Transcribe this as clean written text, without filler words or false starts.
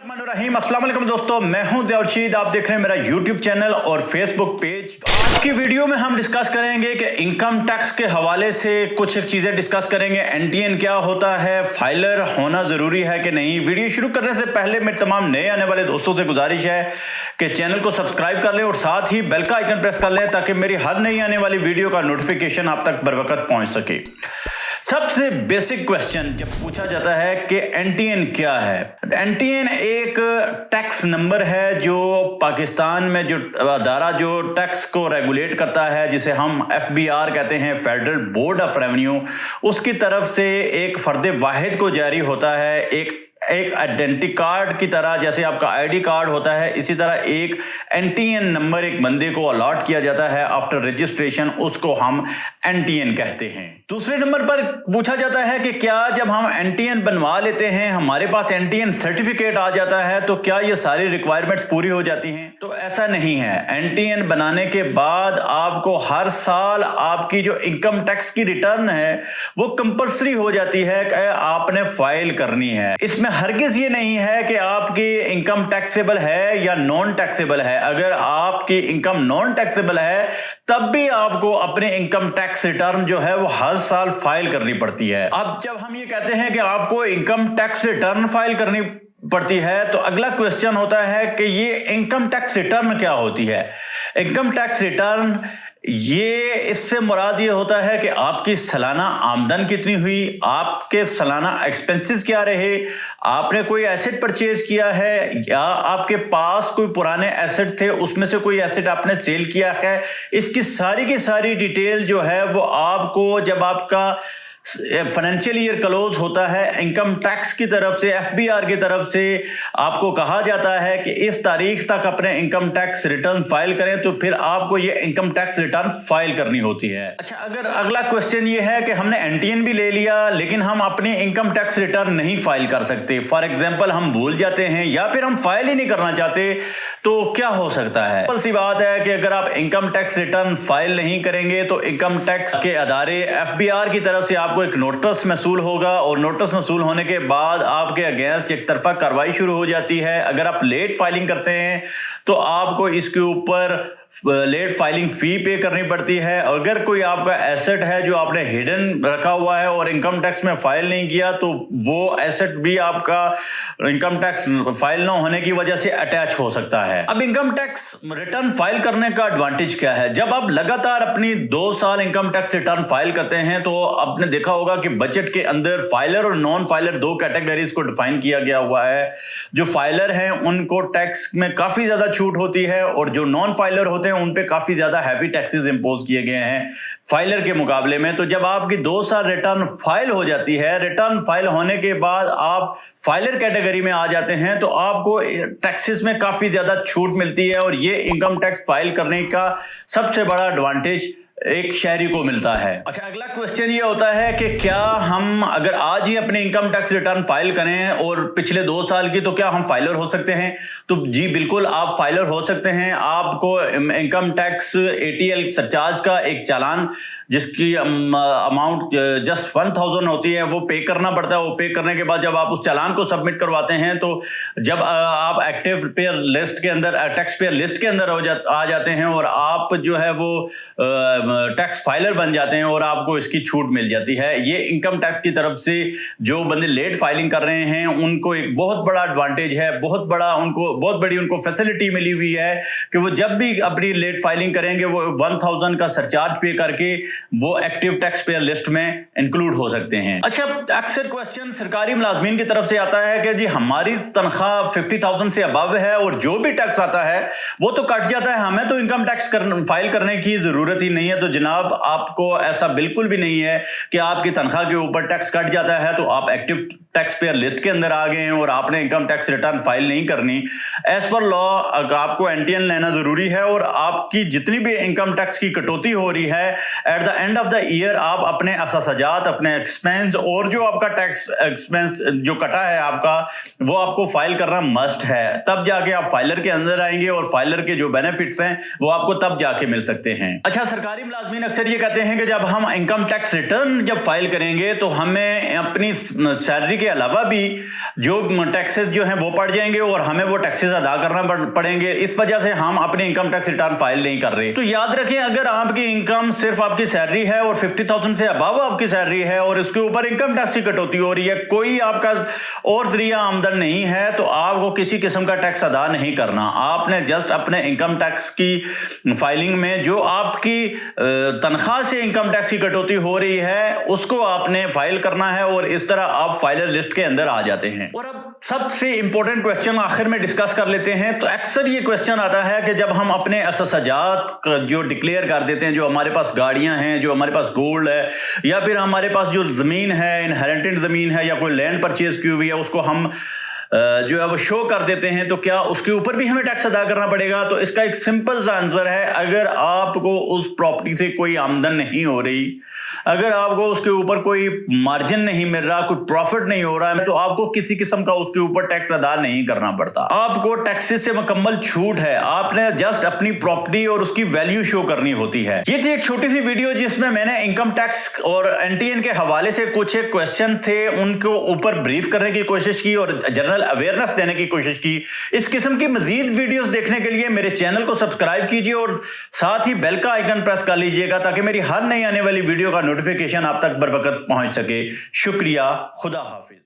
बिस्मिल्लाहिर्रहमानिर्रहीम। अस्सलाम वालेकुम दोस्तों, मैं हूं ज़ियाउर, आप देख रहे हैं मेरा यूट्यूब चैनल और फेसबुक पेज। आज की वीडियो में हम डिस्कस करेंगे कि इनकम टैक्स के हवाले से कुछ चीज़ें डिस्कस करेंगे। एनटीएन क्या होता है, फाइलर होना ज़रूरी है कि नहीं। वीडियो शुरू करने से पहले मेरे तमाम नए आने वाले दोस्तों से गुजारिश है कि चैनल को सब्सक्राइब कर लें और साथ ही बेल का आइकन प्रेस कर लें ताकि मेरी हर नई आने वाली वीडियो का नोटिफिकेशन आप तक बर वक्त पहुँच सके। सबसे बेसिक क्वेश्चन जब पूछा जाता है कि एनटीएन क्या है। एनटीएन एक टैक्स नंबर है जो पाकिस्तान में जो अदारा जो टैक्स को रेगुलेट करता है, जिसे हम एफबीआर कहते हैं, फेडरल बोर्ड ऑफ रेवेन्यू, उसकी तरफ से एक फर्द वाहिद को जारी होता है। एक आइडेंटिटी कार्ड की तरह, जैसे आपका आईडी कार्ड होता है, इसी तरह एक एनटीएन नंबर एक बंदे को अलॉट किया जाता है आफ्टर रजिस्ट्रेशन, उसको हम एनटीएन कहते हैं। दूसरे नंबर पर पूछा जाता है कि क्या जब हम एनटीएन बनवा लेते हैं, हमारे पास एनटीएन सर्टिफिकेट आ जाता है, तो क्या ये सारी रिक्वायरमेंट्स पूरी हो जाती हैं? तो ऐसा नहीं है। एनटीएन बनाने के बाद आपको हर साल आपकी जो इनकम टैक्स की रिटर्न है वो कंपल्सरी हो जाती है कि आपने फाइल करनी है। इसमें हरगिज ये नहीं है कि आपकी इनकम टैक्सेबल है या नॉन टैक्सेबल है। अगर आपकी इनकम नॉन टैक्सेबल है तब भी आपको अपने इनकम टैक्स रिटर्न जो है वो हर साल फाइल करनी पड़ती है। अब जब हम ये कहते हैं कि आपको इनकम टैक्स रिटर्न फाइल करनी पड़ती है, तो अगला क्वेश्चन होता है कि ये इनकम टैक्स रिटर्न क्या होती है। इनकम टैक्स रिटर्न ये इससे मुराद ये होता है कि आपकी सालाना आमदन कितनी हुई, आपके सालाना एक्सपेंसेस क्या रहे, आपने कोई एसेट परचेज किया है या आपके पास कोई पुराने एसेट थे उसमें से कोई एसेट आपने सेल किया है। इसकी सारी की सारी डिटेल जो है वो आपको जब आपका फाइनेंशियल ईयर क्लोज होता है, इनकम टैक्स की तरफ से, एफबीआर की तरफ से आपको कहा जाता है कि इस तारीख तक अपने इनकम टैक्स रिटर्न फाइल करें, तो फिर आपको ये इनकम टैक्स रिटर्न फाइल करनी होती है। अच्छा, अगर अगला क्वेश्चन ये है कि हमने एनटीएन भी ले लिया लेकिन हम अपनी इनकम टैक्स रिटर्न नहीं फाइल कर सकते, फॉर एग्जाम्पल हम भूल जाते हैं या फिर हम फाइल ही नहीं करना चाहते, तो क्या हो सकता है? सिंपल सी बात है कि अगर आप इनकम टैक्स रिटर्न फाइल नहीं करेंगे तो इनकम टैक्स के अदारे एफबीआर की तरफ से आपको एक नोटिस मसूल होगा और नोटिस मसूल होने के बाद आपके अगेंस्ट एक तरफा कार्रवाई शुरू हो जाती है। अगर आप लेट फाइलिंग करते हैं तो आपको इसके ऊपर लेट फाइलिंग फी पे करनी पड़ती है। अगर कोई आपका एसेट है जो आपने हिडन रखा हुआ है और इनकम टैक्स में फाइल नहीं किया, तो वो एसेट भी आपका इनकम टैक्स फाइल ना होने की वजह से अटैच हो सकता है। अब इनकम टैक्स रिटर्न फाइल करने का एडवांटेज क्या है? जब आप लगातार अपनी 2 साल इनकम टैक्स रिटर्न फाइल करते हैं तो आपने देखा होगा कि बजट के अंदर फाइलर और नॉन फाइलर 2 कैटेगरीज को डिफाइन किया गया हुआ है। जो फाइलर हैं उनको टैक्स में काफी ज्यादा छूट होती है और जो नॉन फाइलर होते हैं उन पे काफी ज्यादा हैवी टैक्सेस इंपोज किए गए हैं फाइलर के मुकाबले में। तो जब आपकी 2 साल रिटर्न फाइल हो जाती है, रिटर्न फाइल होने के बाद आप फाइलर कैटेगरी में आ जाते हैं, तो आपको टैक्सेस में काफी ज्यादा छूट मिलती है और ये इनकम टैक्स फाइल करने का सबसे बड़ा एडवांटेज एक शहरी को मिलता है। अच्छा, अगला क्वेश्चन ये होता है कि क्या हम अगर आज ही अपने इनकम टैक्स रिटर्न फाइल करें और पिछले 2 साल की, तो क्या हम फाइलर हो सकते हैं? तो जी बिल्कुल, आप फाइलर हो सकते हैं। आपको इनकम टैक्स एटीएल सरचार्ज का एक चालान जिसकी अमाउंट जस्ट 1000 होती है वो पे करना पड़ता है। वो पे करने के बाद जब आप उस चालान को सबमिट करवाते हैं, तो जब आप एक्टिव पेयर लिस्ट के अंदर, टैक्स पेयर लिस्ट के अंदर आ जाते हैं और आप जो है वो टैक्स फाइलर बन जाते हैं और आपको इसकी छूट मिल जाती है। ये इनकम टैक्स की तरफ से जो बंदे लेट फाइलिंग कर रहे हैं उनको एक बहुत बड़ा एडवांटेज है, बहुत बड़ी उनको फैसिलिटी मिली हुई है कि वो जब भी अपनी लेट फाइलिंग करेंगे वो 1000 का सरचार्ज पे करके वो एक्टिव टैक्स पेयर लिस्ट में इंक्लूड हो सकते हैं। अच्छा, अक्सर क्वेश्चन सरकारी मुलाजमीन की तरफ से आता है कि जी हमारी तनख्वाह 50,000 से अबव है और जो भी टैक्स आता है वो तो कट जाता है, हमें तो इनकम टैक्स फाइल करने की जरूरत ही नहीं है। तो जनाब, आपको ऐसा बिल्कुल भी नहीं है कि आपकी तनख्वाह के ऊपर टैक्स कट जाता है तो आप एक्टिव टैक्स पेयर लिस्ट के अंदर आ गए हैं और आपने इनकम टैक्स रिटर्न फाइल नहीं करनी। एज पर लॉ आपको एनटीएन लेना जरूरी है और आपकी जितनी भी इनकम टैक्स की कटौती हो रही है at the end of the year आप अपने असासाजात, अपने एक्सपेंस और जो आपका टैक्स एक्सपेंस जो कटा है आपका, वो आपको फाइल करना मस्ट है। तब जाके आप फाइलर के अंदर आएंगे और फाइलर के जो बेनिफिट्स हैं वो आपको तब जाके मिल सकते हैं। अच्छा, सरकारी मुलाजमीन अक्सर ये कहते हैं कि जब हम इनकम टैक्स रिटर्न जब फाइल करेंगे तो हमें अपनी सैलरी के अलावा भी जो टैक्सेस जो हैं वो पड़ जाएंगे और हमें वो टैक्सेस अदा करना पड़ेंगे। इस वजह से हम अपने इनकम टैक्स रिटर्न फाइल नहीं कर रहे। तो याद रखें, अगर आपकी इनकम सिर्फ आपकी सैलरी है और 50,000 से अबव आपकी सैलरी है और इसके ऊपर इनकम टैक्स की कटौती हो रही है, कोई आपका और जरिया आमदन नहीं है, तो आपको किसी किस्म का टैक्स अदा नहीं करना। आपने जस्ट अपने इनकम टैक्स की फाइलिंग में जो आपकी तनख्वाह से इनकम टैक्स की कटौती हो रही है उसको आपने फाइल करना है और इस तरह आप फाइलर लिस्ट के अंदर आ जाते हैं। और अब सबसे इंपॉर्टेंट क्वेश्चन आखिर में डिस्कस कर लेते हैं। तो अक्सर ये क्वेश्चन आता है कि जब हम अपने अससाजात जो डिक्लेयर कर देते हैं, जो हमारे पास गाड़ियां हैं, जो हमारे पास गोल्ड है, या फिर हमारे पास जो जमीन है, इनहेरिटेड जमीन है या कोई लैंड परचेज की हुई है, उसको हम जो है वो शो कर देते हैं, तो क्या उसके ऊपर भी हमें टैक्स अदा करना पड़ेगा? तो इसका एक सिंपल सा आंसर है, अगर आपको उस प्रॉपर्टी से कोई आमदन नहीं हो रही, अगर आपको उसके ऊपर कोई मार्जिन नहीं मिल रहा, कोई प्रॉफिट नहीं हो रहा है, तो आपको किसी किस्म का उसके ऊपर टैक्स अदा नहीं करना पड़ता। आपको टैक्सेस से मुकम्मल छूट है, आपने जस्ट अपनी प्रॉपर्टी और उसकी वैल्यू शो करनी होती है। ये थी एक छोटी सी वीडियो जिसमें मैंने इनकम टैक्स और एनटीएन के हवाले से कुछ एक क्वेश्चन थे उनको ऊपर ब्रीफ करने की कोशिश की और जनरल अवेयरनेस देने की कोशिश की। इस किस्म की मजीद वीडियोस देखने के लिए मेरे चैनल को सब्सक्राइब कीजिए और साथ ही बेल का आइकन प्रेस कर लीजिएगा ताकि मेरी हर नई आने वाली वीडियो का नोटिफिकेशन आप तक बर वक्त पहुंच सके। शुक्रिया, खुदा हाफिज।